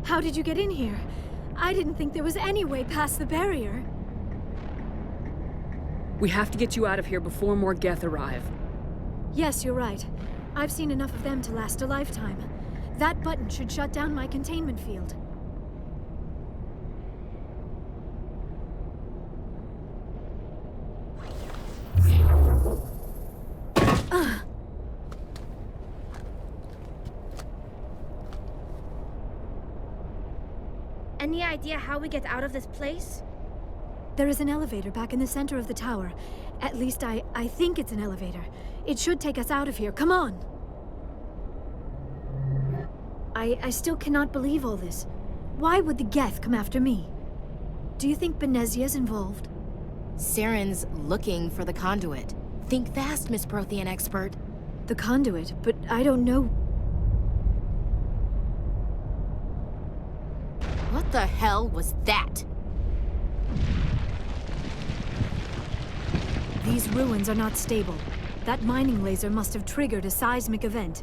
How did you get in here? I didn't think there was any way past the barrier. We have to get you out of here before more Geth arrive. Yes, you're right. I've seen enough of them to last a lifetime. That button should shut down my containment field. Any idea how we get out of this place? There is an elevator back in the center of the tower. At least I think it's an elevator. It should take us out of here. Come on! I still cannot believe all this. Why would the Geth come after me? Do you think Benezia's involved? Saren's looking for the conduit. Think fast, Miss Prothean expert. The conduit? But I don't know. What the hell was that? These ruins are not stable. That mining laser must have triggered a seismic event.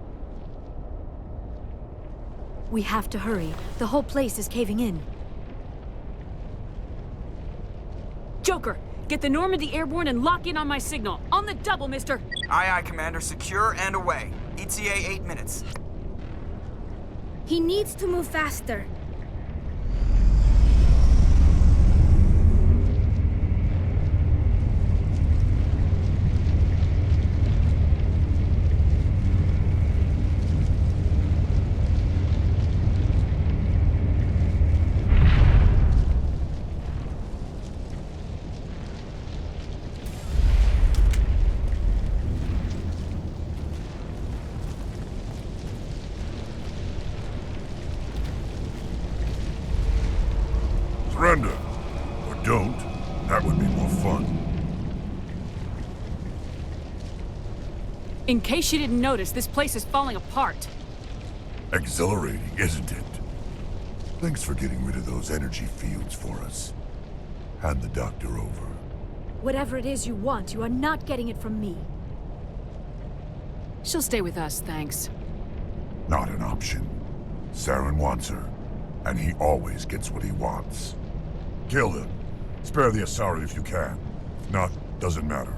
We have to hurry. The whole place is caving in. Joker, get the Normandy airborne and lock in on my signal. On the double, mister! Aye, aye, Commander. Secure and away. ETA 8 minutes. He needs to move faster. Surrender. Or don't. That would be more fun. In case you didn't notice, this place is falling apart. Exhilarating, isn't it? Thanks for getting rid of those energy fields for us. Hand the doctor over. Whatever it is you want, you are not getting it from me. She'll stay with us, thanks. Not an option. Saren wants her, and he always gets what he wants. Kill them. Spare the Asari if you can. If not, doesn't matter.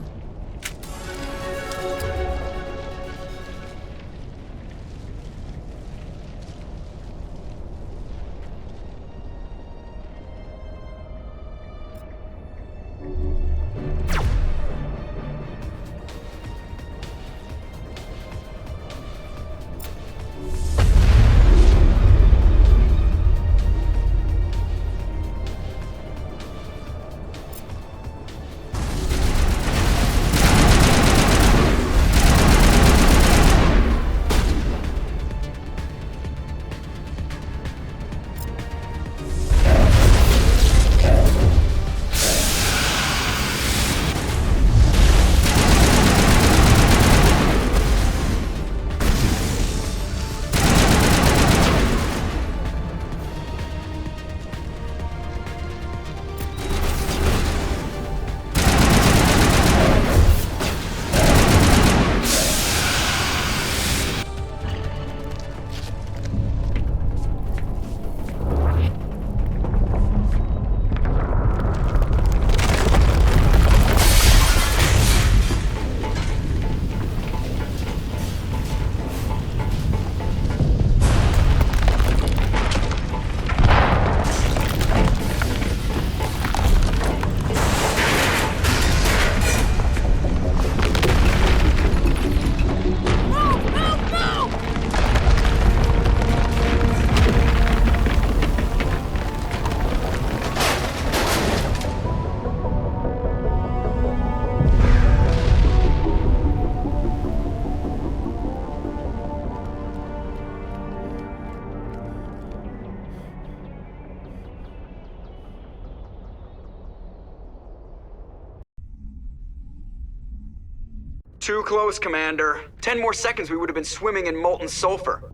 Too close, Commander. 10 more seconds we would have been swimming in molten sulfur.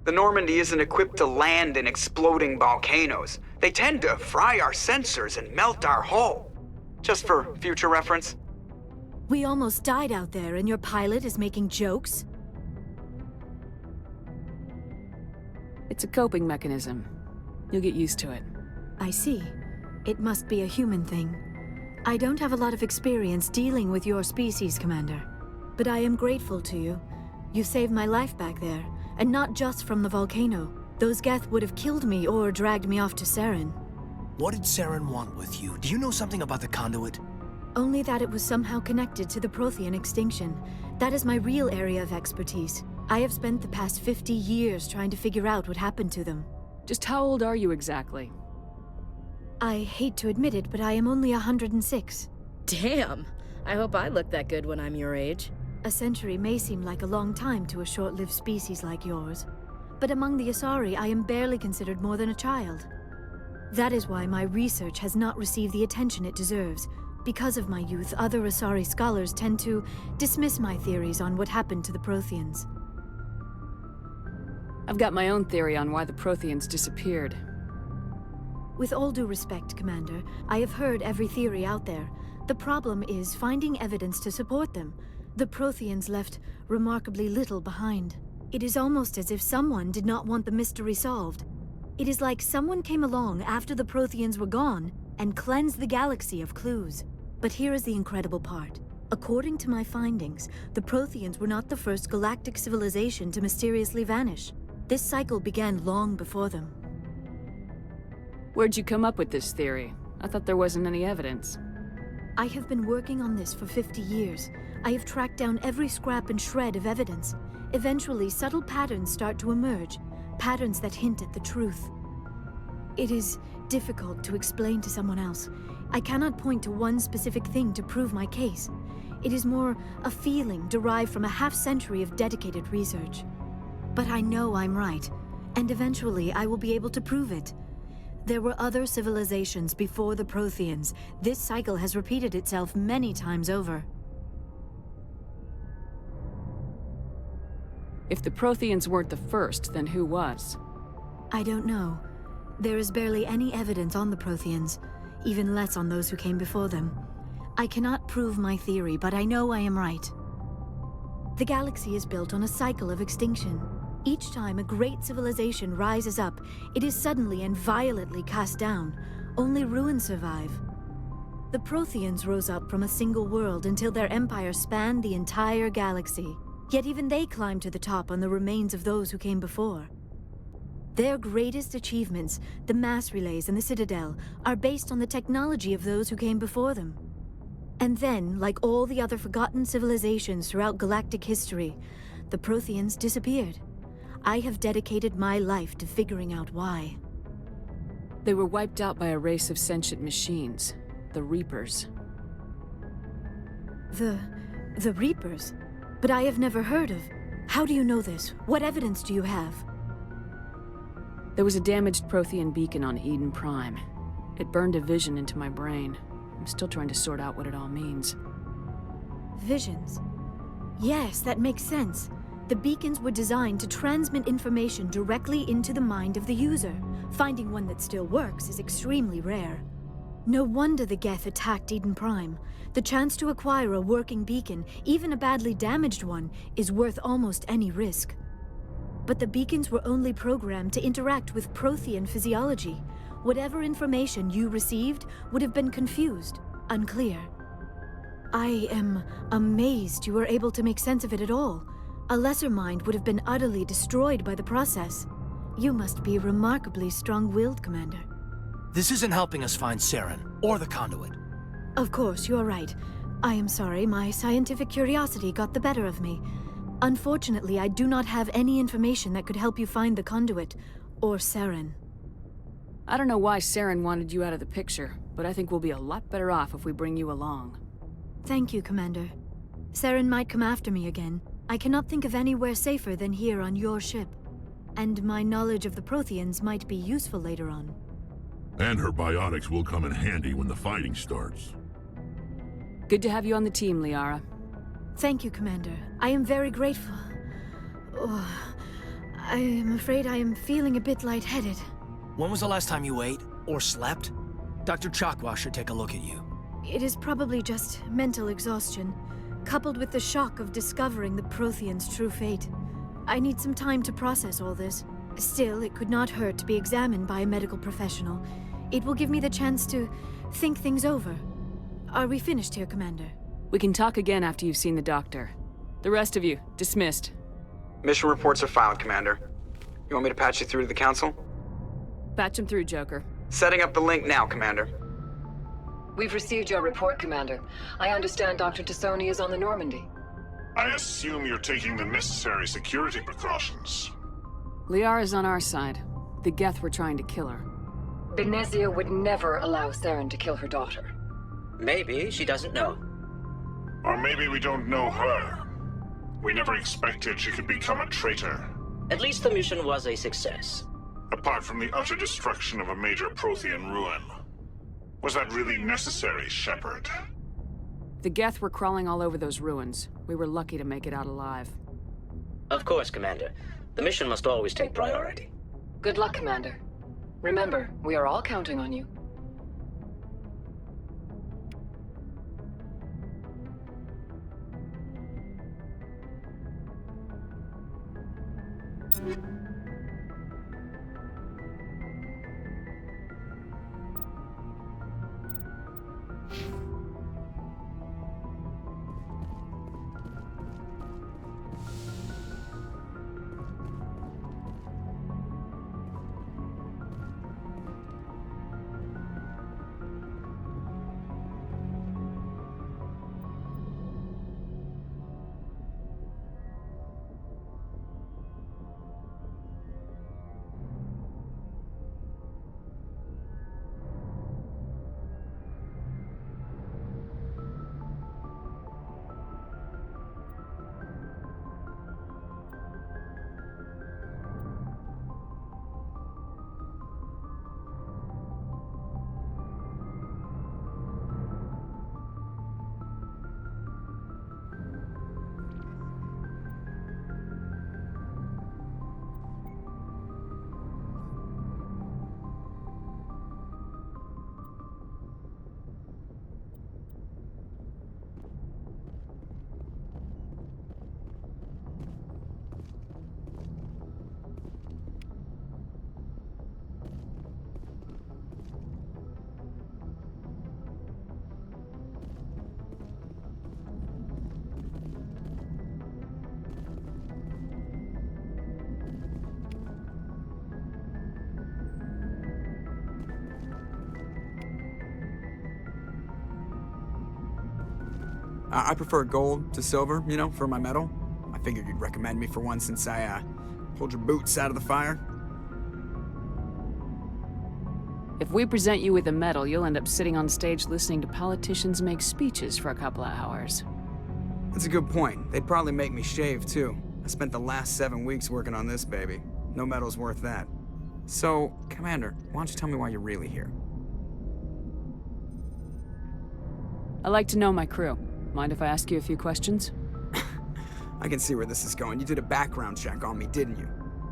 The Normandy isn't equipped to land in exploding volcanoes. They tend to fry our sensors and melt our hull. Just for future reference. We almost died out there, and your pilot is making jokes? It's a coping mechanism. You'll get used to it. I see. It must be a human thing. I don't have a lot of experience dealing with your species, Commander. But I am grateful to you. You saved my life back there, and not just from the volcano. Those Geth would have killed me or dragged me off to Saren. What did Saren want with you? Do you know something about the conduit? Only that it was somehow connected to the Prothean extinction. That is my real area of expertise. I have spent the past 50 years trying to figure out what happened to them. Just how old are you exactly? I hate to admit it, but I am only 106. Damn! I hope I look that good when I'm your age. A century may seem like a long time to a short-lived species like yours. But among the Asari, I am barely considered more than a child. That is why my research has not received the attention it deserves. Because of my youth, other Asari scholars tend to dismiss my theories on what happened to the Protheans. I've got my own theory on why the Protheans disappeared. With all due respect, Commander, I have heard every theory out there. The problem is finding evidence to support them. The Protheans left remarkably little behind. It is almost as if someone did not want the mystery solved. It is like someone came along after the Protheans were gone and cleansed the galaxy of clues. But here is the incredible part. According to my findings, the Protheans were not the first galactic civilization to mysteriously vanish. This cycle began long before them. Where'd you come up with this theory? I thought there wasn't any evidence. I have been working on this for 50 years. I have tracked down every scrap and shred of evidence. Eventually, subtle patterns start to emerge, patterns that hint at the truth. It is difficult to explain to someone else. I cannot point to one specific thing to prove my case. It is more a feeling derived from a half-century of dedicated research. But I know I'm right, and eventually I will be able to prove it. There were other civilizations before the Protheans. This cycle has repeated itself many times over. If the Protheans weren't the first, then who was? I don't know. There is barely any evidence on the Protheans, even less on those who came before them. I cannot prove my theory, but I know I am right. The galaxy is built on a cycle of extinction. Each time a great civilization rises up, it is suddenly and violently cast down. Only ruins survive. The Protheans rose up from a single world until their empire spanned the entire galaxy. Yet even they climbed to the top on the remains of those who came before. Their greatest achievements, the mass relays and the Citadel, are based on the technology of those who came before them. And then, like all the other forgotten civilizations throughout galactic history, the Protheans disappeared. I have dedicated my life to figuring out why. They were wiped out by a race of sentient machines, the Reapers. The Reapers? But I have never heard of. How do you know this? What evidence do you have? There was a damaged Prothean beacon on Eden Prime. It burned a vision into my brain. I'm still trying to sort out what it all means. Visions? Yes, that makes sense. The beacons were designed to transmit information directly into the mind of the user. Finding one that still works is extremely rare. No wonder the Geth attacked Eden Prime. The chance to acquire a working beacon, even a badly damaged one, is worth almost any risk. But the beacons were only programmed to interact with Prothean physiology. Whatever information you received would have been confused, unclear. I am amazed you were able to make sense of it at all. A lesser mind would have been utterly destroyed by the process. You must be remarkably strong-willed, Commander. This isn't helping us find Saren, or the conduit. Of course, you are right. I am sorry, my scientific curiosity got the better of me. Unfortunately, I do not have any information that could help you find the conduit, or Saren. I don't know why Saren wanted you out of the picture, but I think we'll be a lot better off if we bring you along. Thank you, Commander. Saren might come after me again. I cannot think of anywhere safer than here on your ship. And my knowledge of the Protheans might be useful later on. And her biotics will come in handy when the fighting starts. Good to have you on the team, Liara. Thank you, Commander. I am very grateful. Oh, I am afraid I am feeling a bit lightheaded. When was the last time you ate or slept? Dr. Chakwa should take a look at you. It is probably just mental exhaustion, coupled with the shock of discovering the Protheans' true fate. I need some time to process all this. Still, it could not hurt to be examined by a medical professional. It will give me the chance to think things over. Are we finished here, Commander? We can talk again after you've seen the doctor. The rest of you, dismissed. Mission reports are filed, Commander. You want me to patch you through to the Council? Patch him through, Joker. Setting up the link now, Commander. We've received your report, Commander. I understand Dr. Tassoni is on the Normandy. I assume you're taking the necessary security precautions. Liara's on our side. The Geth were trying to kill her. Benezia would never allow Saren to kill her daughter. Maybe she doesn't know. Or maybe we don't know her. We never expected she could become a traitor. At least the mission was a success. Apart from the utter destruction of a major Prothean ruin. Was that really necessary, Shepard? The Geth were crawling all over those ruins. We were lucky to make it out alive. Of course, Commander. The mission must always take priority. Good luck, Commander. Remember, we are all counting on you. I prefer gold to silver, you know, for my medal. I figured you'd recommend me for one since I, pulled your boots out of the fire. If we present you with a medal, you'll end up sitting on stage listening to politicians make speeches for a couple of hours. That's a good point. They'd probably make me shave, too. I spent the last 7 weeks working on this baby. No medal's worth that. So, Commander, why don't you tell me why you're really here? I like to know my crew. Mind if I ask you a few questions? I can see where this is going. You did a background check on me, didn't you?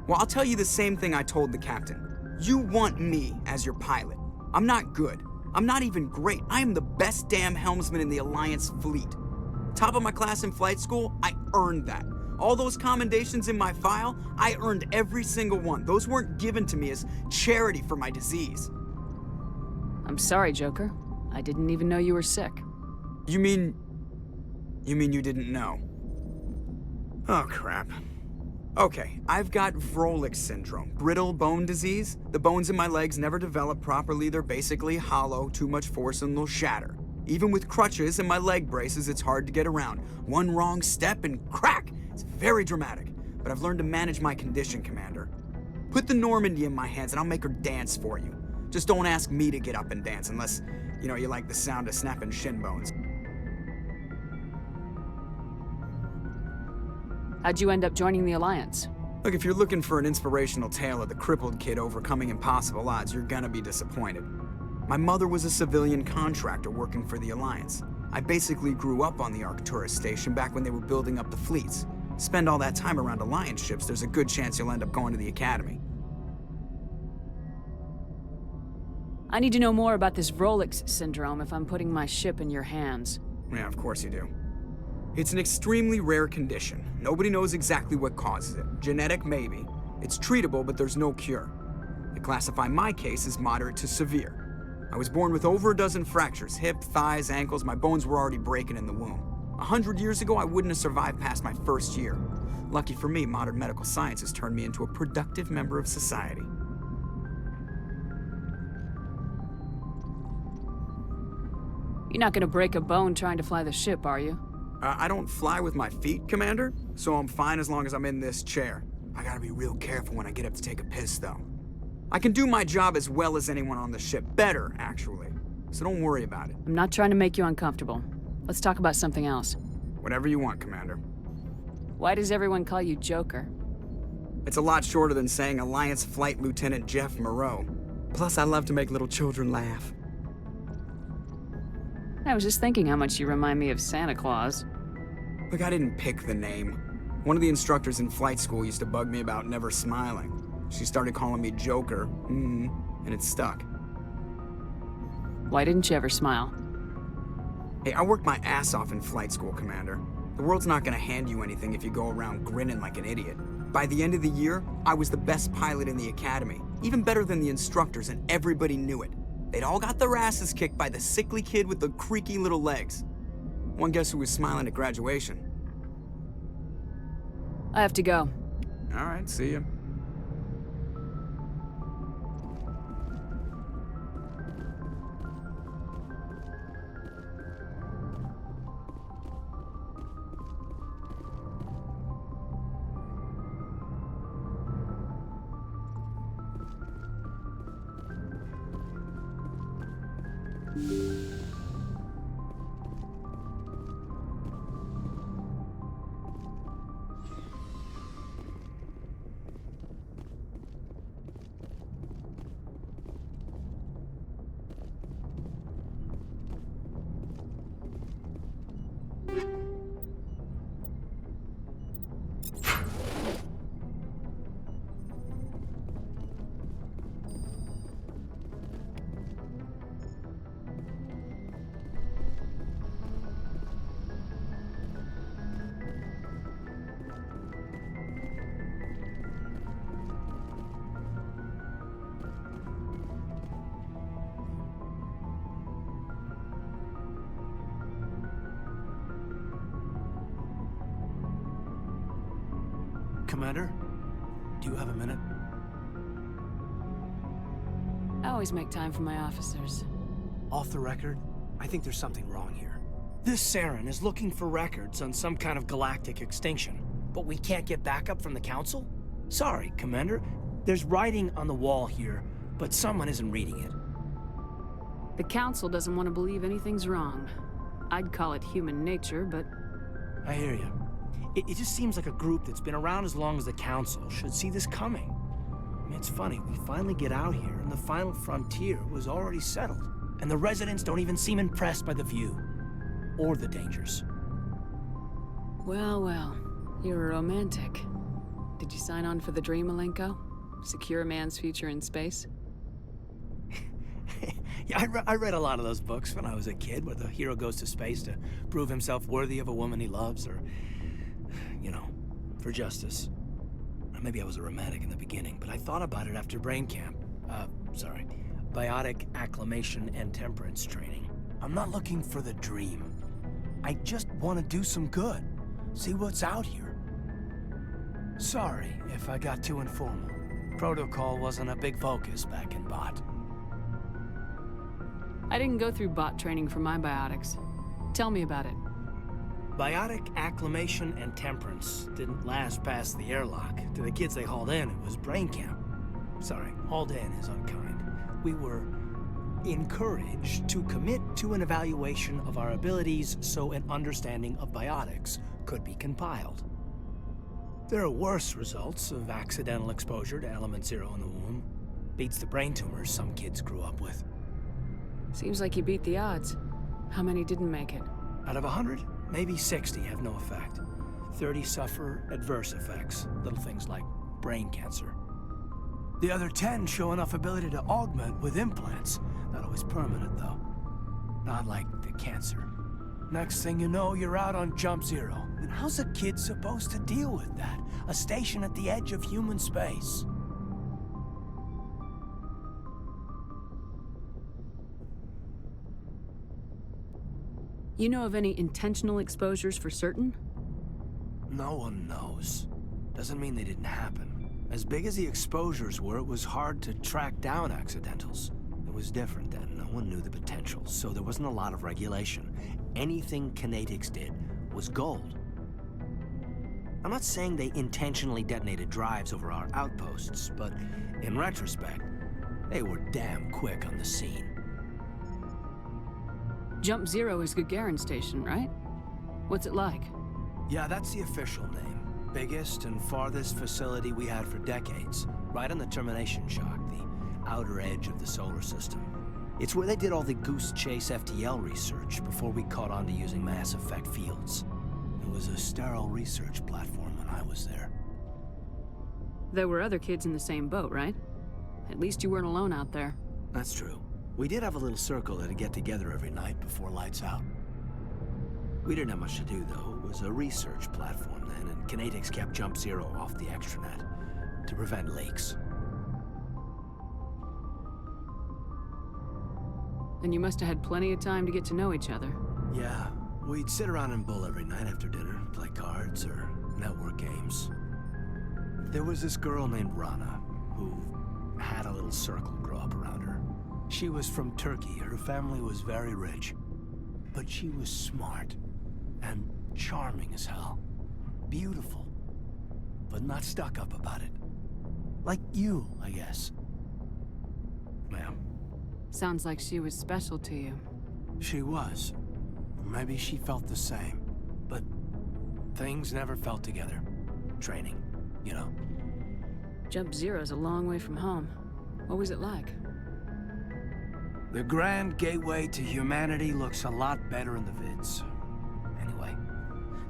Well, I'll tell you the same thing I told the captain. You want me as your pilot. I'm not good. I'm not even great. I am the best damn helmsman in the Alliance fleet. Top of my class in flight school, I earned that. All those commendations in my file, I earned every single one. Those weren't given to me as charity for my disease. I'm sorry, Joker. I didn't even know you were sick. You mean you didn't know? Oh, crap. Okay, I've got Vrolik syndrome, brittle bone disease. The bones in my legs never develop properly. They're basically hollow, too much force and they'll shatter. Even with crutches and my leg braces, it's hard to get around. One wrong step and crack! It's very dramatic, but I've learned to manage my condition, Commander. Put the Normandy in my hands and I'll make her dance for you. Just don't ask me to get up and dance unless, you know, you like the sound of snapping shin bones. How'd you end up joining the Alliance? Look, if you're looking for an inspirational tale of the crippled kid overcoming impossible odds, you're gonna be disappointed. My mother was a civilian contractor working for the Alliance. I basically grew up on the Arcturus station back when they were building up the fleets. Spend all that time around Alliance ships, there's a good chance you'll end up going to the Academy. I need to know more about this Rolex syndrome if I'm putting my ship in your hands. Yeah, of course you do. It's an extremely rare condition. Nobody knows exactly what causes it. Genetic, maybe. It's treatable, but there's no cure. They classify my case as moderate to severe. I was born with over a dozen fractures, hip, thighs, ankles. My bones were already breaking in the womb. 100 years ago, I wouldn't have survived past my first year. Lucky for me, modern medical science has turned me into a productive member of society. You're not gonna break a bone trying to fly the ship, are you? I don't fly with my feet, Commander, so I'm fine as long as I'm in this chair. I gotta be real careful when I get up to take a piss, though. I can do my job as well as anyone on the ship. Better, actually. So don't worry about it. I'm not trying to make you uncomfortable. Let's talk about something else. Whatever you want, Commander. Why does everyone call you Joker? It's a lot shorter than saying Alliance Flight Lieutenant Jeff Moreau. Plus, I love to make little children laugh. I was just thinking how much you remind me of Santa Claus. Look, I didn't pick the name. One of the instructors in flight school used to bug me about never smiling. She started calling me Joker, and it stuck. Why didn't you ever smile? Hey, I worked my ass off in flight school, Commander. The world's not gonna hand you anything if you go around grinning like an idiot. By the end of the year, I was the best pilot in the Academy. Even better than the instructors, and everybody knew it. They'd all got their asses kicked by the sickly kid with the creaky little legs. One guess who was smiling at graduation? I have to go. All right, see ya. Commander, do you have a minute? I always make time for my officers. Off the record, I think there's something wrong here. This Saren is looking for records on some kind of galactic extinction, but we can't get backup from the Council? Sorry, Commander. There's writing on the wall here, but someone isn't reading it. The Council doesn't want to believe anything's wrong. I'd call it human nature, but... I hear you. It just seems like a group that's been around as long as the Council should see this coming. I mean, it's funny, we finally get out here, and the final frontier was already settled. And the residents don't even seem impressed by the view. Or the dangers. Well, well. You're a romantic. Did you sign on for the dream, Malenko? Secure a man's future in space? Yeah, I read a lot of those books when I was a kid, where the hero goes to space to prove himself worthy of a woman he loves, or... you know, for justice. Maybe I was a romantic in the beginning, but I thought about it after brain camp. Biotic acclimation and temperance training. I'm not looking for the dream. I just want to do some good. See what's out here. Sorry if I got too informal. Protocol wasn't a big focus back in Bot. I didn't go through bot training for my biotics. Tell me about it. Biotic acclimation and temperance didn't last past the airlock. To the kids they hauled in, it was brain camp. Sorry, hauled in is unkind. We were encouraged to commit to an evaluation of our abilities so an understanding of biotics could be compiled. There are worse results of accidental exposure to element 0 in the womb. Beats the brain tumors some kids grew up with. Seems like you beat the odds. How many didn't make it? Out of 100, maybe 60 have no effect. 30 suffer adverse effects, little things like brain cancer. The other 10 show enough ability to augment with implants. Not always permanent, though. Not like the cancer. Next thing you know, you're out on Jump Zero. And how's a kid supposed to deal with that? A station at the edge of human space. You know of any intentional exposures for certain? No one knows. Doesn't mean they didn't happen. As big as the exposures were, it was hard to track down accidentals. It was different then. No one knew the potential, so there wasn't a lot of regulation. Anything Kinetics did was gold. I'm not saying they intentionally detonated drives over our outposts, but in retrospect, they were damn quick on the scene. Jump Zero is Gagarin Station, right? What's it like? Yeah, that's the official name. Biggest and farthest facility we had for decades. Right on the termination shock, the outer edge of the solar system. It's where they did all the Goose Chase FTL research before we caught on to using mass effect fields. It was a sterile research platform when I was there. There were other kids in the same boat, right? At least you weren't alone out there. That's true. We did have a little circle that'd get together every night before lights out. We didn't have much to do, though. It was a research platform then, and Kinetics kept Jump Zero off the extranet to prevent leaks. And you must have had plenty of time to get to know each other. Yeah, we'd sit around and bull every night after dinner, play cards or network games. There was this girl named Rana, who had a little circle grow up around her. She was from Turkey. Her family was very rich. But she was smart and charming as hell. Beautiful, but not stuck up about it. Like you, I guess. Ma'am. Sounds like she was special to you. She was. Maybe she felt the same. But things never felt together. Training, you know. Jump Zero's a long way from home. What was it like? The grand gateway to humanity looks a lot better in the vids. Anyway,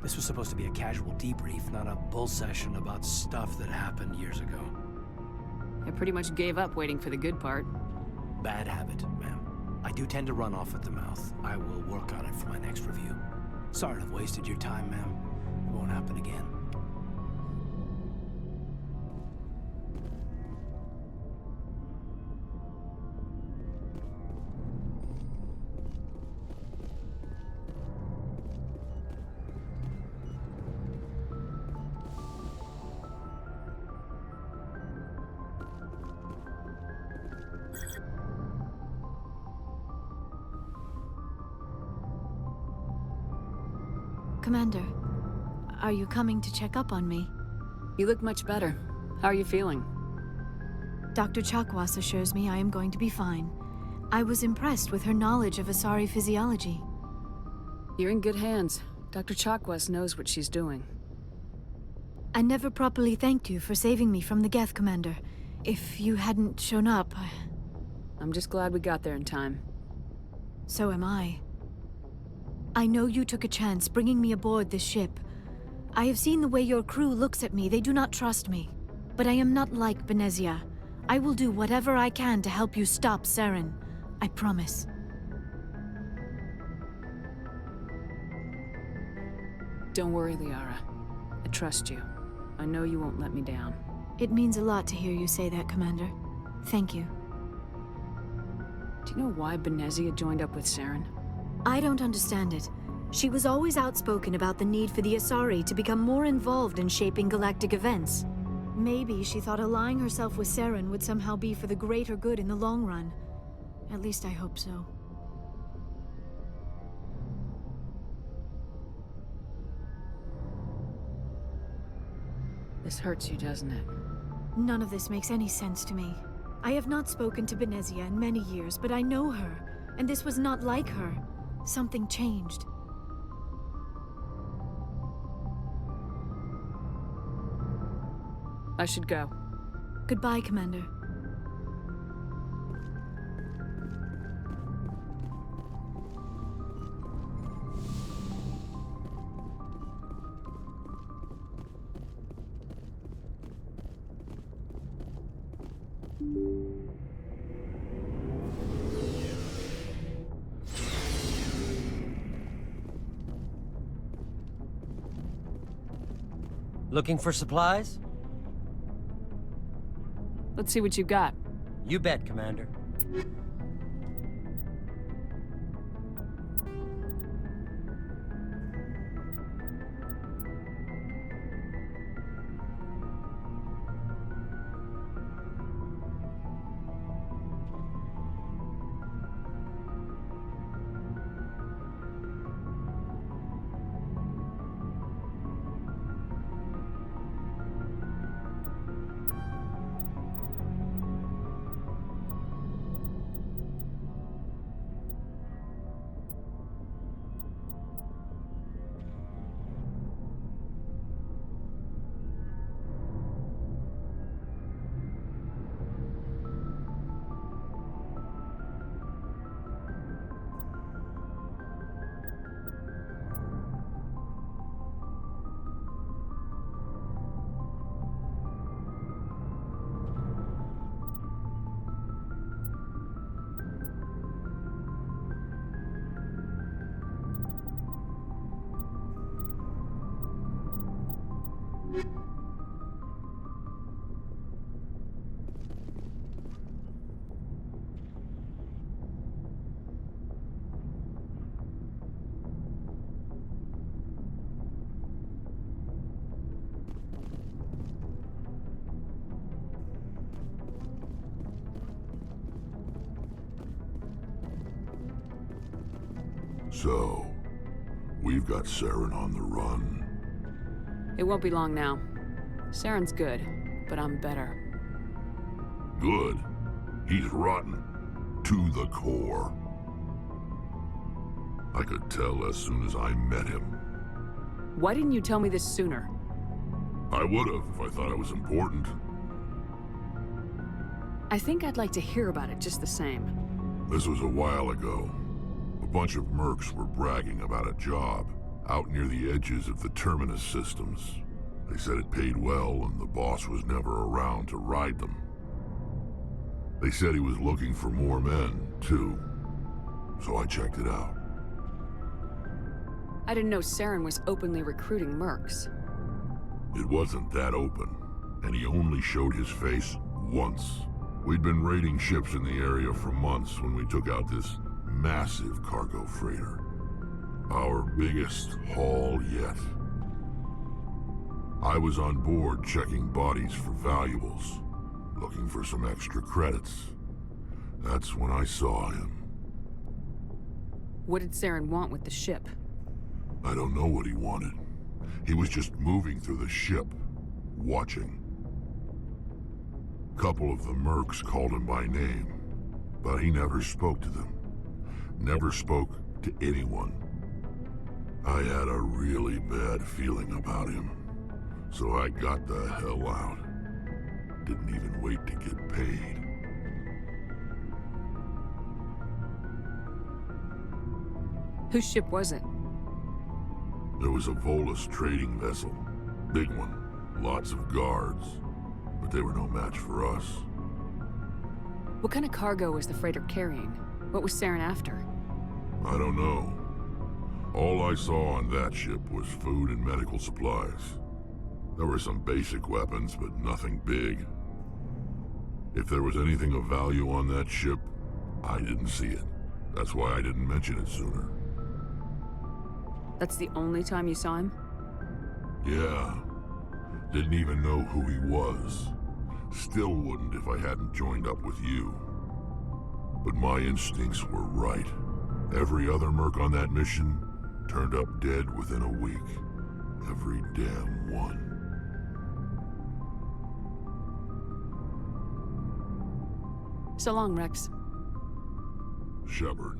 this was supposed to be a casual debrief, not a bull session about stuff that happened years ago. I pretty much gave up waiting for the good part. Bad habit, ma'am. I do tend to run off at the mouth. I will work on it for my next review. Sorry to have wasted your time, ma'am. It won't happen again. Commander, are you coming to check up on me? You look much better. How are you feeling? Dr. Chakwas assures me I am going to be fine. I was impressed with her knowledge of Asari physiology. You're in good hands. Dr. Chakwas knows what she's doing. I never properly thanked you for saving me from the Geth, Commander. If you hadn't shown up, I'm just glad we got there in time. So am I. I know you took a chance bringing me aboard this ship. I have seen the way your crew looks at me. They do not trust me. But I am not like Benezia. I will do whatever I can to help you stop Saren. I promise. Don't worry, Liara. I trust you. I know you won't let me down. It means a lot to hear you say that, Commander. Thank you. Do you know why Benezia joined up with Saren? I don't understand it. She was always outspoken about the need for the Asari to become more involved in shaping galactic events. Maybe she thought allying herself with Saren would somehow be for the greater good in the long run. At least I hope so. This hurts you, doesn't it? None of this makes any sense to me. I have not spoken to Benezia in many years, but I know her, and this was not like her. Something changed. I should go. Goodbye, Commander. Looking for supplies? Let's see what you got. You bet, Commander. So, we've got Saren on the run. It won't be long now. Saren's good, but I'm better. Good. He's rotten. To the core. I could tell as soon as I met him. Why didn't you tell me this sooner? I would've if I thought it was important. I think I'd like to hear about it just the same. This was a while ago. A bunch of mercs were bragging about a job out near the edges of the Terminus systems. They said it paid well and the boss was never around to ride them. They said he was looking for more men, too. So I checked it out. I didn't know Saren was openly recruiting mercs. It wasn't that open, and he only showed his face once. We'd been raiding ships in the area for months when we took out this massive cargo freighter. Our biggest haul yet. I was on board checking bodies for valuables, looking for some extra credits. That's when I saw him. What did Saren want with the ship? I don't know what he wanted. He was just moving through the ship, watching. Couple of the mercs called him by name, but he never spoke to them. Never spoke to anyone. I had a really bad feeling about him, so I got the hell out. Didn't even wait to get paid. Whose ship was it? There was a Volus trading vessel. Big one. Lots of guards. But they were no match for us. What kind of cargo was the freighter carrying? What was Saren after? I don't know. All I saw on that ship was food and medical supplies. There were some basic weapons, but nothing big. If there was anything of value on that ship, I didn't see it. That's why I didn't mention it sooner. That's the only time you saw him? Yeah. Didn't even know who he was. Still wouldn't if I hadn't joined up with you. But my instincts were right. Every other merc on that mission turned up dead within a week. Every damn one. So long, Rex. Shepard.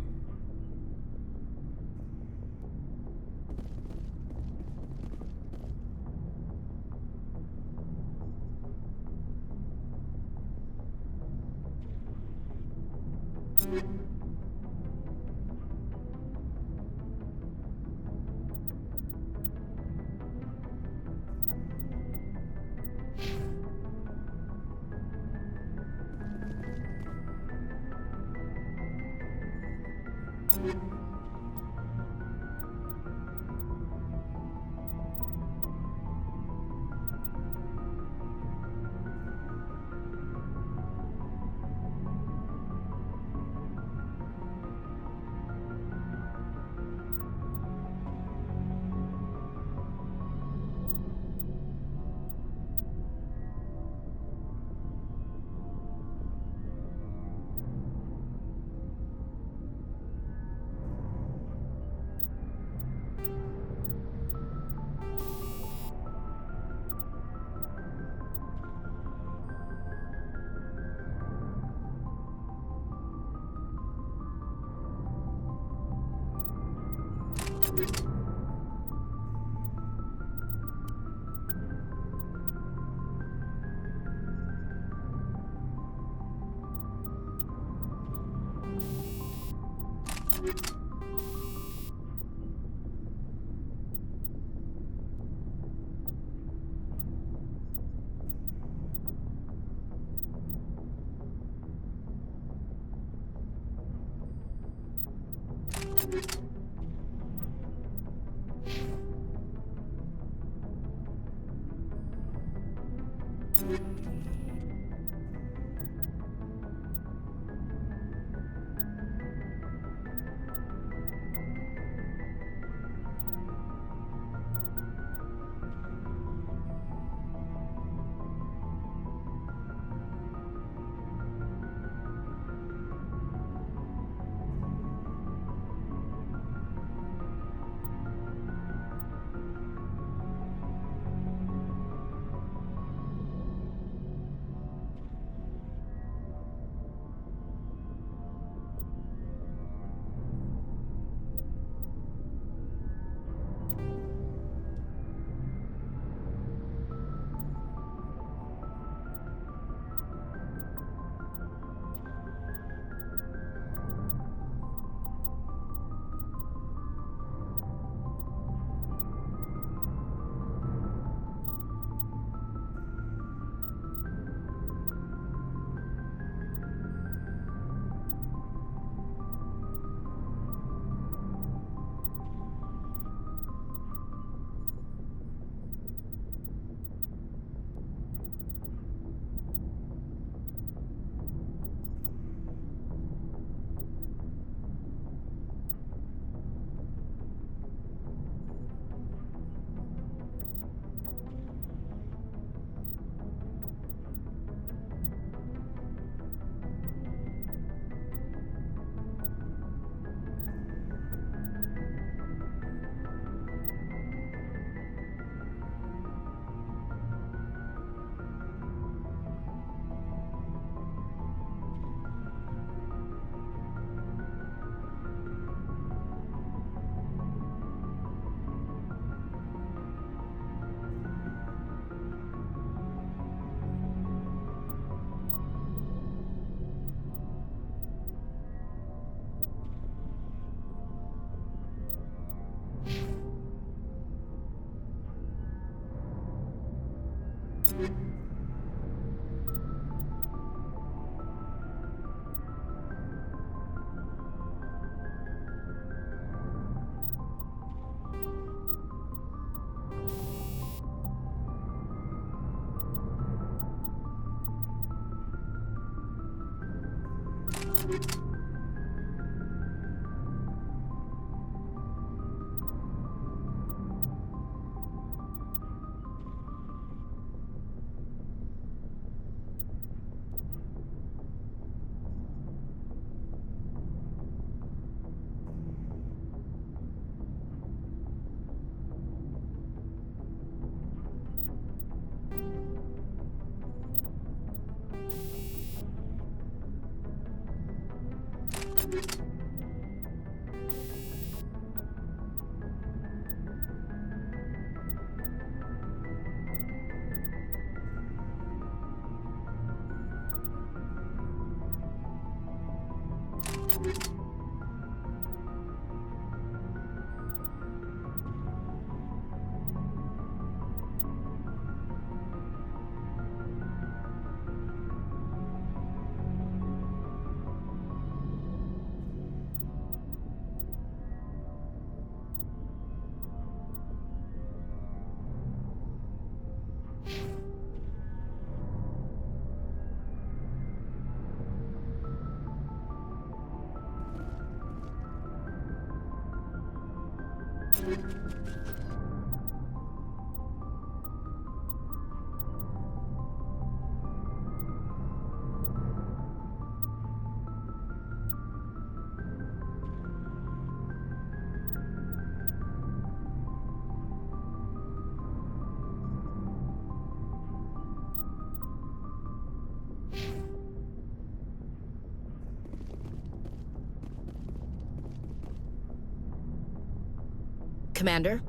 Commander?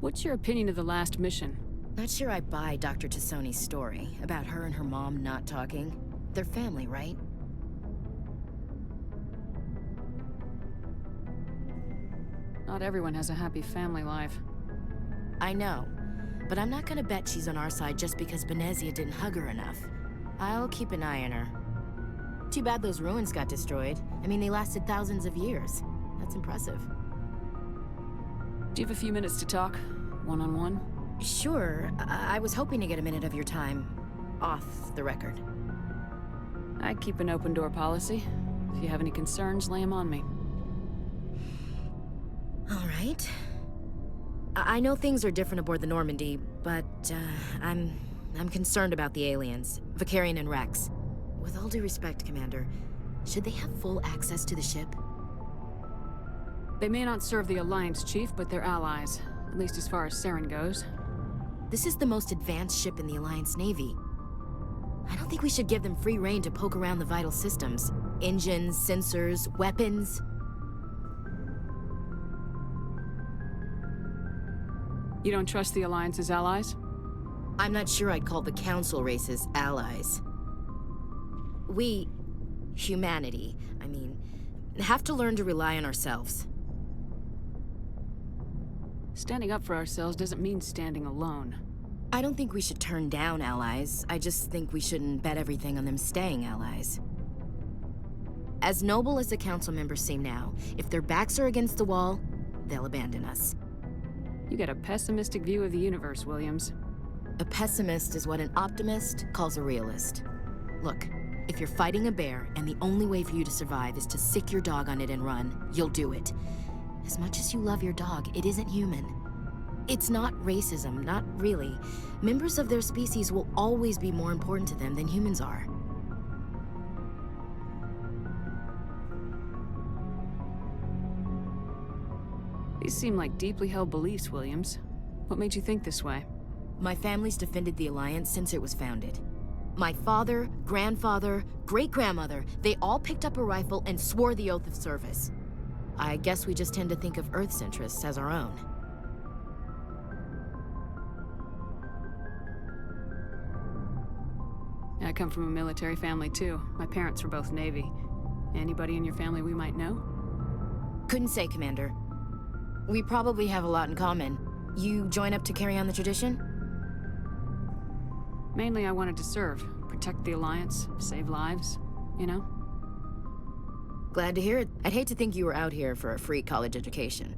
What's your opinion of the last mission? Not sure I buy Dr. Tassoni's story about her and her mom not talking. They're family, right? Not everyone has a happy family life. I know, but I'm not gonna bet she's on our side just because Benezia didn't hug her enough. I'll keep an eye on her. Too bad those ruins got destroyed. I mean, they lasted thousands of years. That's impressive. Do you have a few minutes to talk? One-on-one? Sure. I was hoping to get a minute of your time off the record. I keep an open door policy. If you have any concerns, lay them on me. All right. I know things are different aboard the Normandy, but I'm concerned about the aliens, Vicarian and Rex. With all due respect, Commander, should they have full access to the ship? They may not serve the Alliance, Chief, but they're allies. At least as far as Saren goes. This is the most advanced ship in the Alliance Navy. I don't think we should give them free rein to poke around the vital systems. Engines, sensors, weapons. You don't trust the Alliance's allies? I'm not sure I'd call the Council races allies. We, humanity, I mean, have to learn to rely on ourselves. Standing up for ourselves doesn't mean standing alone. I don't think we should turn down allies. I just think we shouldn't bet everything on them staying allies. As noble as the Council members seem now, if their backs are against the wall, they'll abandon us. You get a pessimistic view of the universe, Williams. A pessimist is what an optimist calls a realist. Look, if you're fighting a bear and the only way for you to survive is to sick your dog on it and run, you'll do it. As much as you love your dog, it isn't human. It's not racism, not really. Members of their species will always be more important to them than humans are. These seem like deeply held beliefs, Williams. What made you think this way? My family's defended the Alliance since it was founded. My father, grandfather, great-grandmother, they all picked up a rifle and swore the oath of service. I guess we just tend to think of Earth's interests as our own. I come from a military family, too. My parents were both Navy. Anybody in your family we might know? Couldn't say, Commander. We probably have a lot in common. You join up to carry on the tradition? Mainly I wanted to serve. Protect the Alliance, save lives, you know? Glad to hear it. I'd hate to think you were out here for a free college education.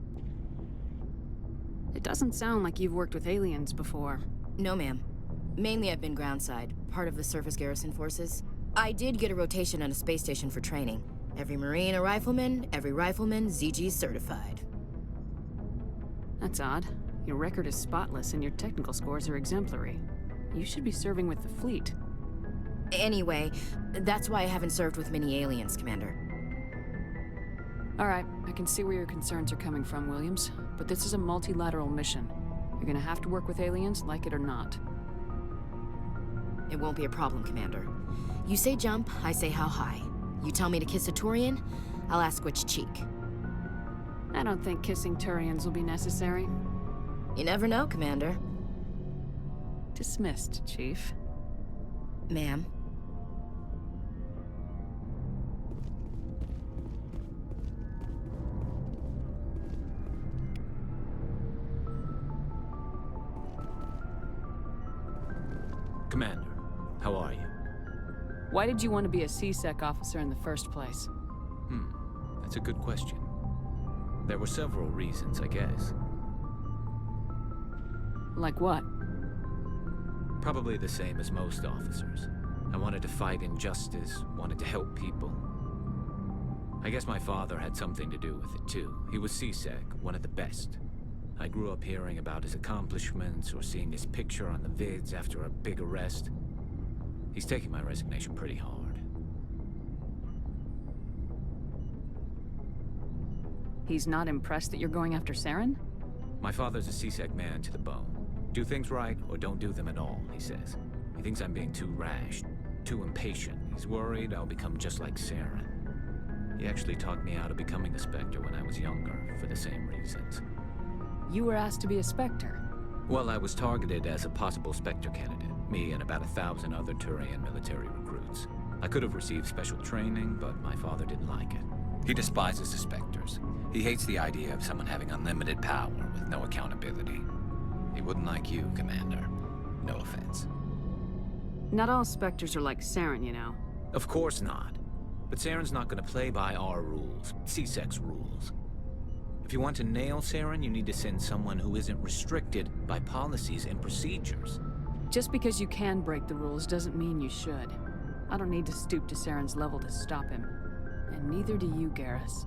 It doesn't sound like you've worked with aliens before. No, ma'am. Mainly I've been groundside, part of the surface garrison forces. I did get a rotation on a space station for training. Every Marine a rifleman, every rifleman ZG certified. That's odd. Your record is spotless and your technical scores are exemplary. You should be serving with the fleet. Anyway, that's why I haven't served with many aliens, Commander. All right, I can see where your concerns are coming from, Williams. But this is a multilateral mission. You're gonna have to work with aliens, like it or not. It won't be a problem, Commander. You say jump, I say how high. You tell me to kiss a Turian, I'll ask which cheek. I don't think kissing Turians will be necessary. You never know, Commander. Dismissed, Chief. Ma'am. Commander, how are you? Why did you want to be a C-Sec officer in the first place? That's a good question. There were several reasons, I guess. Like what? Probably the same as most officers. I wanted to fight injustice, wanted to help people. I guess my father had something to do with it too. He was C-Sec, one of the best. I grew up hearing about his accomplishments or seeing his picture on the vids after a big arrest. He's taking my resignation pretty hard. He's not impressed that you're going after Saren? My father's a C-Sec man to the bone. Do things right or don't do them at all, he says. He thinks I'm being too rash, too impatient. He's worried I'll become just like Saren. He actually talked me out of becoming a Spectre when I was younger, for the same reasons. You were asked to be a Spectre. Well, I was targeted as a possible Spectre candidate, me and about 1,000 other Turian military recruits. I could have received special training, but my father didn't like it. He despises the Spectres. He hates the idea of someone having unlimited power with no accountability. He wouldn't like you, Commander. No offense. Not all Spectres are like Saren, you know. Of course not. But Saren's not going to play by our rules, C-Sec's rules. If you want to nail Saren, you need to send someone who isn't restricted by policies and procedures. Just because you can break the rules doesn't mean you should. I don't need to stoop to Saren's level to stop him. And neither do you, Garrus.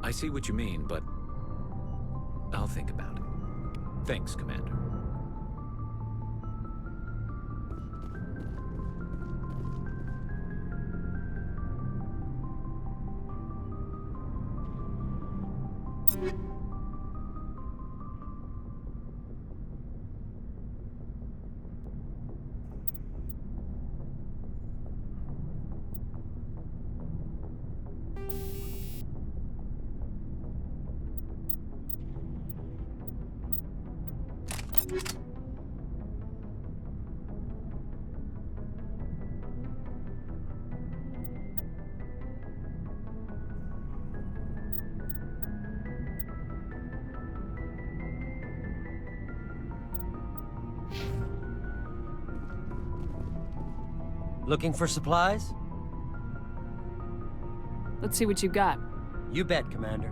I see what you mean, but I'll think about it. Thanks, Commander. Looking for supplies? Let's see what you got. You bet, Commander.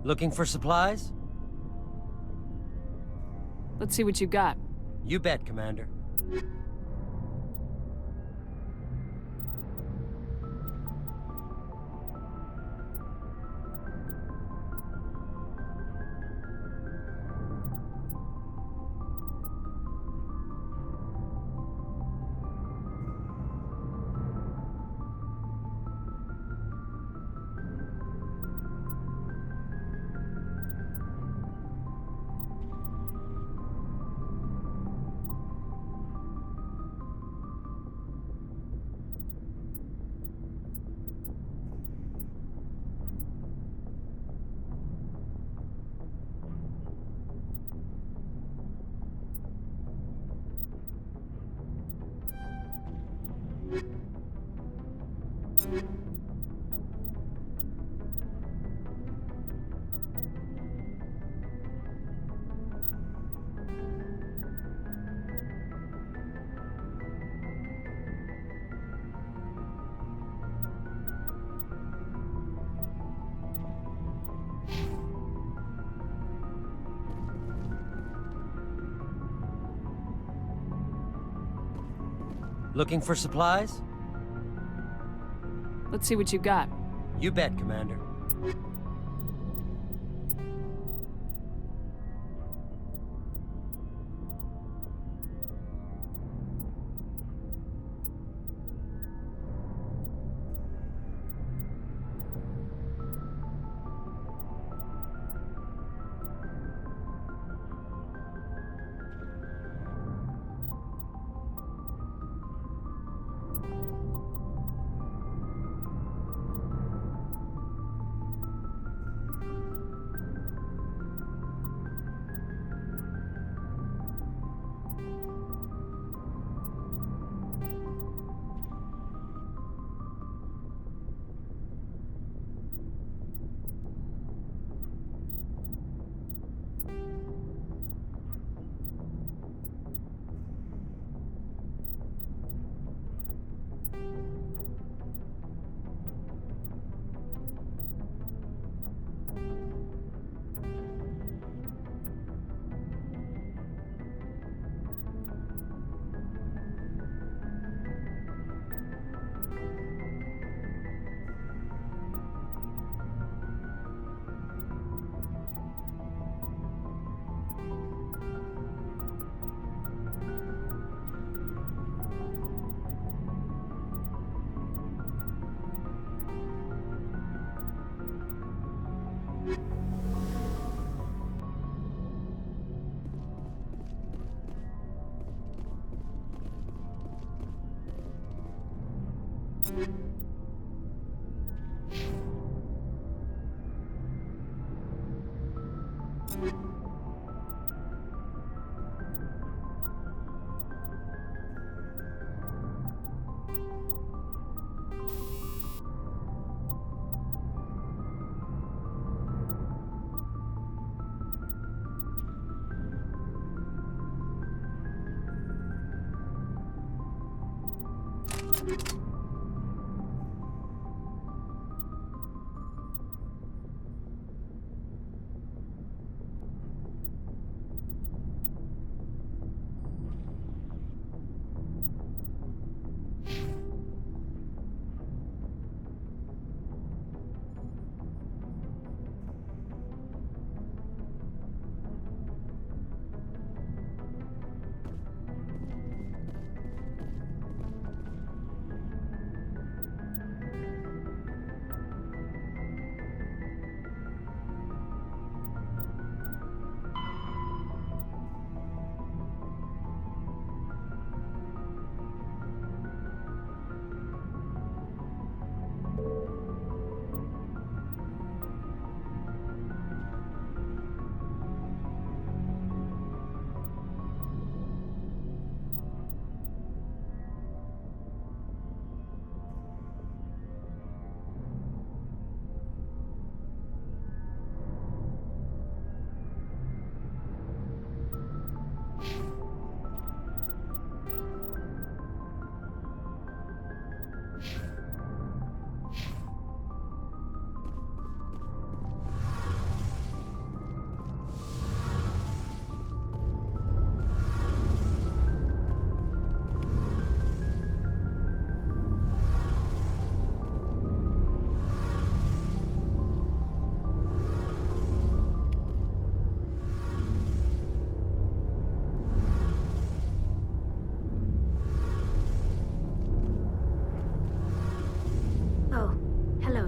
Looking for supplies? Let's see what you got. You bet, Commander. Looking for supplies? Let's see what you got. You bet, Commander.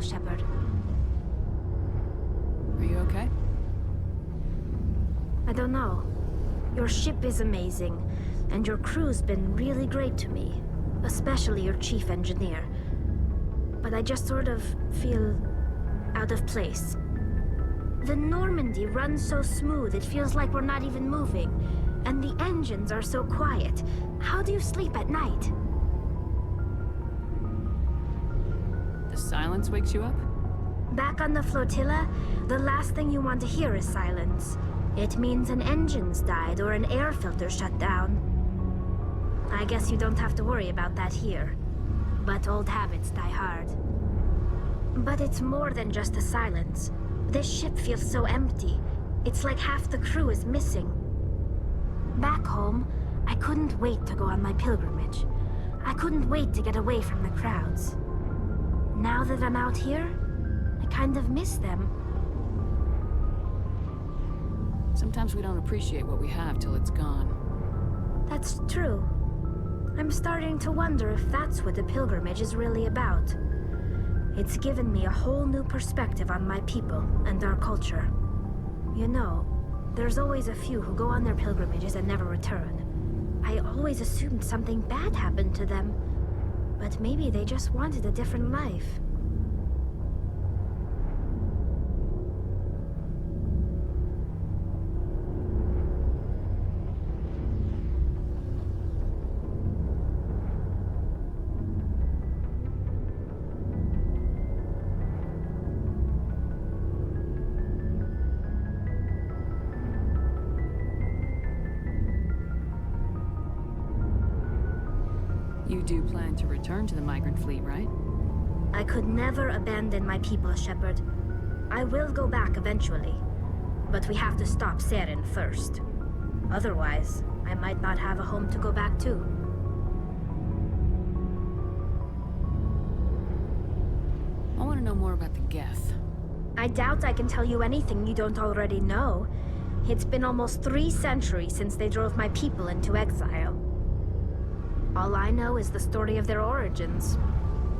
Shepard. Are you okay? I don't know. Your ship is amazing, and your crew's been really great to me. Especially your chief engineer. But I just sort of feel out of place. The Normandy runs so smooth, it feels like we're not even moving. And the engines are so quiet. How do you sleep at night? The silence wakes you up? Back on the flotilla, the last thing you want to hear is silence. It means an engine's died or an air filter shut down. I guess you don't have to worry about that here. But old habits die hard. But it's more than just the silence. This ship feels so empty. It's like half the crew is missing. Back home, I couldn't wait to go on my pilgrimage. I couldn't wait to get away from the crowds. Now that I'm out here, kind of miss them. Sometimes we don't appreciate what we have till it's gone. That's true. I'm starting to wonder if that's what the pilgrimage is really about. It's given me a whole new perspective on my people and our culture. You know, there's always a few who go on their pilgrimages and never return. I always assumed something bad happened to them, but maybe they just wanted a different life. You do plan to return to the migrant fleet, right? I could never abandon my people, Shepard. I will go back eventually, but we have to stop Saren first. Otherwise, I might not have a home to go back to. I want to know more about the Geth. I doubt I can tell you anything you don't already know. It's been almost 3 centuries since they drove my people into exile. All I know is the story of their origins,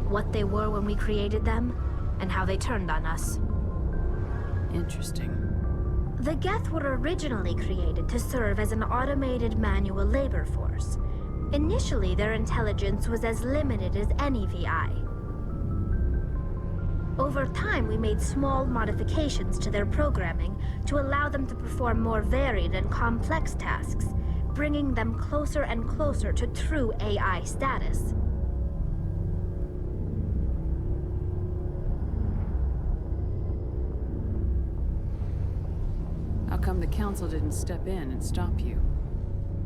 what they were when we created them, and how they turned on us. Interesting. The Geth were originally created to serve as an automated manual labor force. Initially, their intelligence was as limited as any VI. Over time, we made small modifications to their programming to allow them to perform more varied and complex tasks, bringing them closer and closer to true AI status. How come the Council didn't step in and stop you?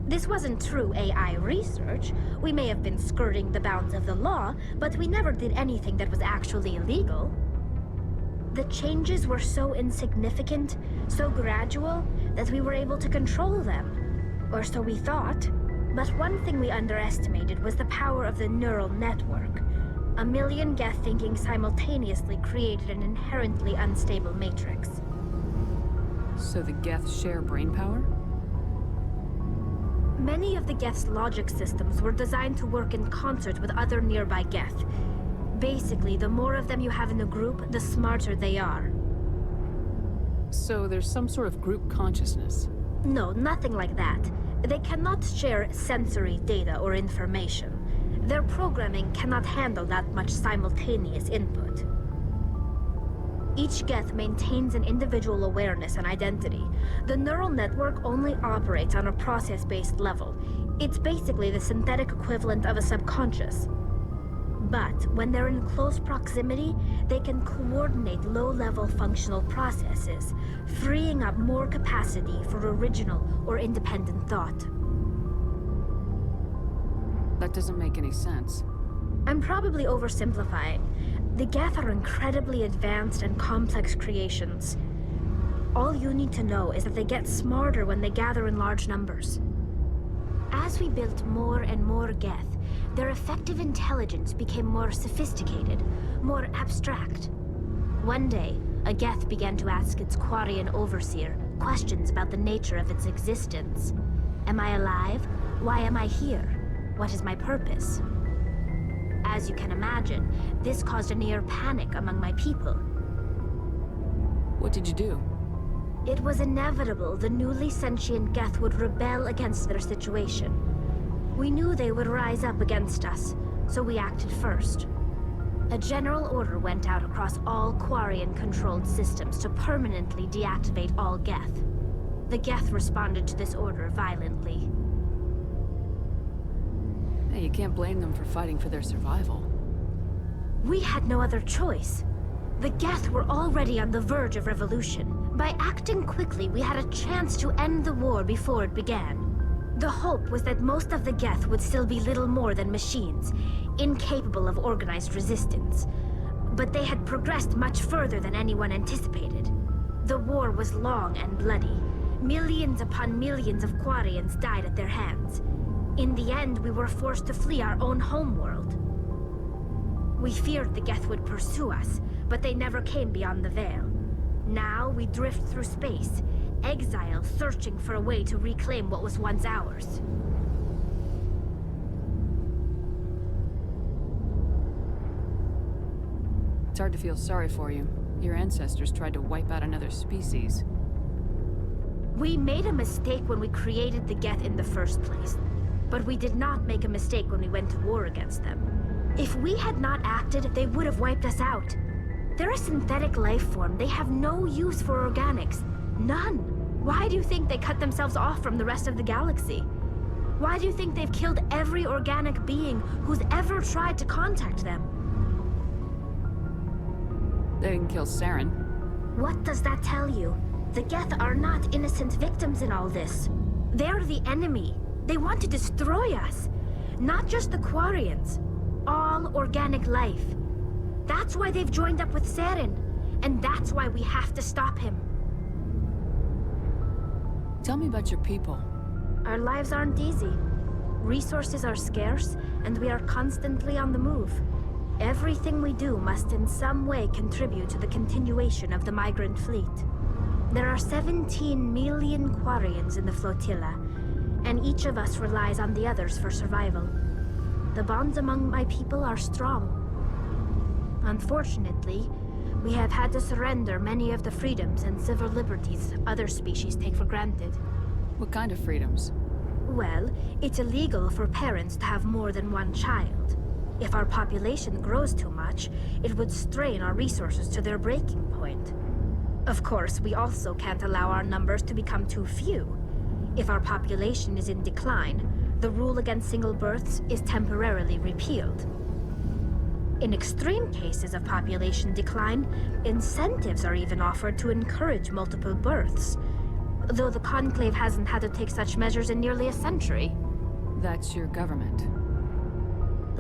This wasn't true AI research. We may have been skirting the bounds of the law, but we never did anything that was actually illegal. The changes were so insignificant, so gradual, that we were able to control them. Or so we thought. But one thing we underestimated was the power of the neural network. 1 million Geth thinking simultaneously created an inherently unstable matrix. So the Geth share brainpower? Many of the Geth's logic systems were designed to work in concert with other nearby Geth. Basically, the more of them you have in a group, the smarter they are. So there's some sort of group consciousness? No, nothing like that. They cannot share sensory data or information. Their programming cannot handle that much simultaneous input. Each Geth maintains an individual awareness and identity. The neural network only operates on a process-based level. It's basically the synthetic equivalent of a subconscious. But when they're in close proximity, they can coordinate low-level functional processes, freeing up more capacity for original or independent thought. That doesn't make any sense. I'm probably oversimplifying. The Geth are incredibly advanced and complex creations. All you need to know is that they get smarter when they gather in large numbers. As we built more and more Geth, their effective intelligence became more sophisticated, more abstract. One day, a Geth began to ask its Quarian overseer questions about the nature of its existence. Am I alive? Why am I here? What is my purpose? As you can imagine, this caused a near panic among my people. What did you do? It was inevitable the newly sentient Geth would rebel against their situation. We knew they would rise up against us, so we acted first. A general order went out across all Quarian-controlled systems to permanently deactivate all Geth. The Geth responded to this order violently. Hey, you can't blame them for fighting for their survival. We had no other choice. The Geth were already on the verge of revolution. By acting quickly, we had a chance to end the war before it began. The hope was that most of the Geth would still be little more than machines, incapable of organized resistance. But they had progressed much further than anyone anticipated. The war was long and bloody. Millions upon millions of Quarians died at their hands. In the end, we were forced to flee our own homeworld. We feared the Geth would pursue us, but but they never came beyond the Veil. Now we drift through space, exile searching for a way to reclaim what was once ours. It's hard to feel sorry for you. Your ancestors tried to wipe out another species. We made a mistake when we created the Geth in the first place, but we did not make a mistake when we went to war against them. If we had not acted, they would have wiped us out. They're a synthetic life form. They have no use for organics. None. Why do you think they cut themselves off from the rest of the galaxy? Why do you think they've killed every organic being who's ever tried to contact them? They didn't kill Saren. What does that tell you? The Geth are not innocent victims in all this. They're the enemy. They want to destroy us. Not just the Quarians. All organic life. That's why they've joined up with Saren. And that's why we have to stop him. Tell me about your people. Our lives aren't easy. Resources are scarce, and we are constantly on the move. Everything we do must in some way contribute to the continuation of the migrant fleet. There are 17 million Quarians in the flotilla, and each of us relies on the others for survival. The bonds among my people are strong. Unfortunately, we have had to surrender many of the freedoms and civil liberties other species take for granted. What kind of freedoms? Well, it's illegal for parents to have more than one child. If our population grows too much, it would strain our resources to their breaking point. Of course, we also can't allow our numbers to become too few. If our population is in decline, the rule against single births is temporarily repealed. In extreme cases of population decline, incentives are even offered to encourage multiple births, though the Conclave hasn't had to take such measures in nearly a century. That's your government.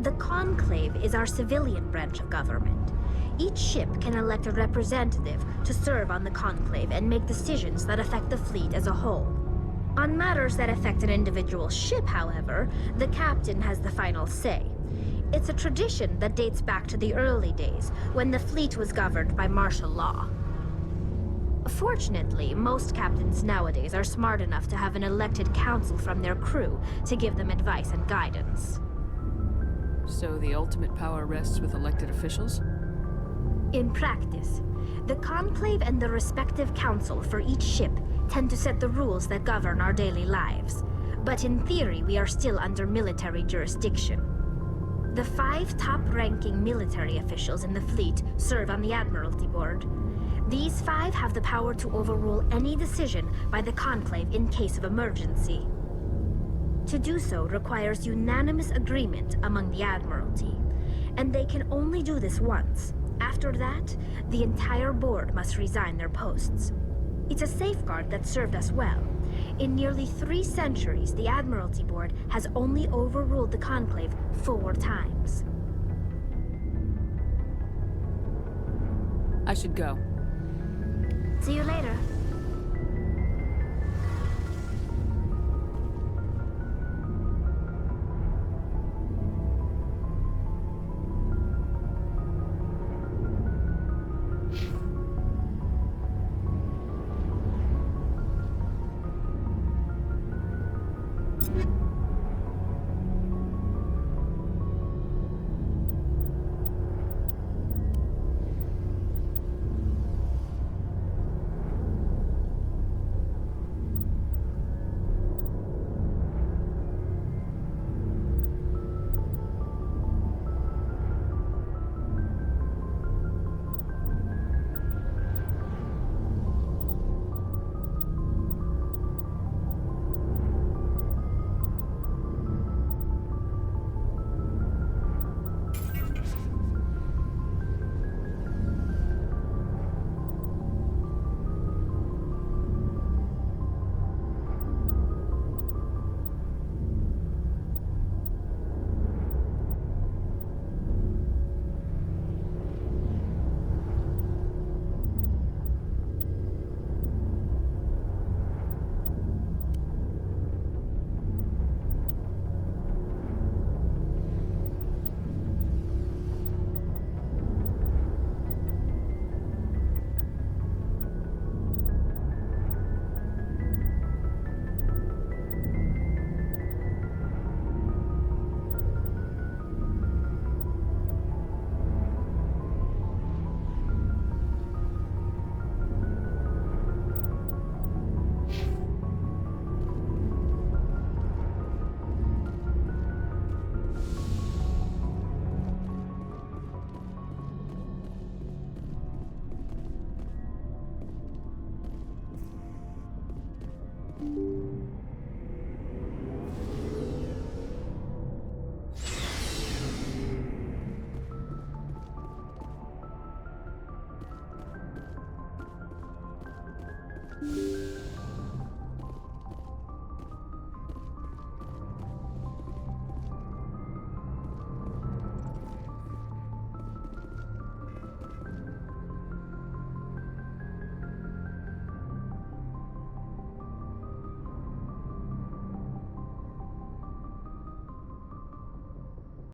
The Conclave is our civilian branch of government. Each ship can elect a representative to serve on the Conclave and make decisions that affect the fleet as a whole. On matters that affect an individual ship, however, the captain has the final say. It's a tradition that dates back to the early days, when the fleet was governed by martial law. Fortunately, most captains nowadays are smart enough to have an elected council from their crew to give them advice and guidance. So the ultimate power rests with elected officials? In practice, the Conclave and the respective council for each ship tend to set the rules that govern our daily lives. But in theory, we are still under military jurisdiction. The 5 top-ranking military officials in the fleet serve on the Admiralty Board. These 5 have the power to overrule any decision by the Conclave in case of emergency. To do so requires unanimous agreement among the Admiralty, and they can only do this once. After that, the entire board must resign their posts. It's a safeguard that served us well. In nearly 3 centuries, the Admiralty Board has only overruled the Conclave 4 times. I should go. See you later.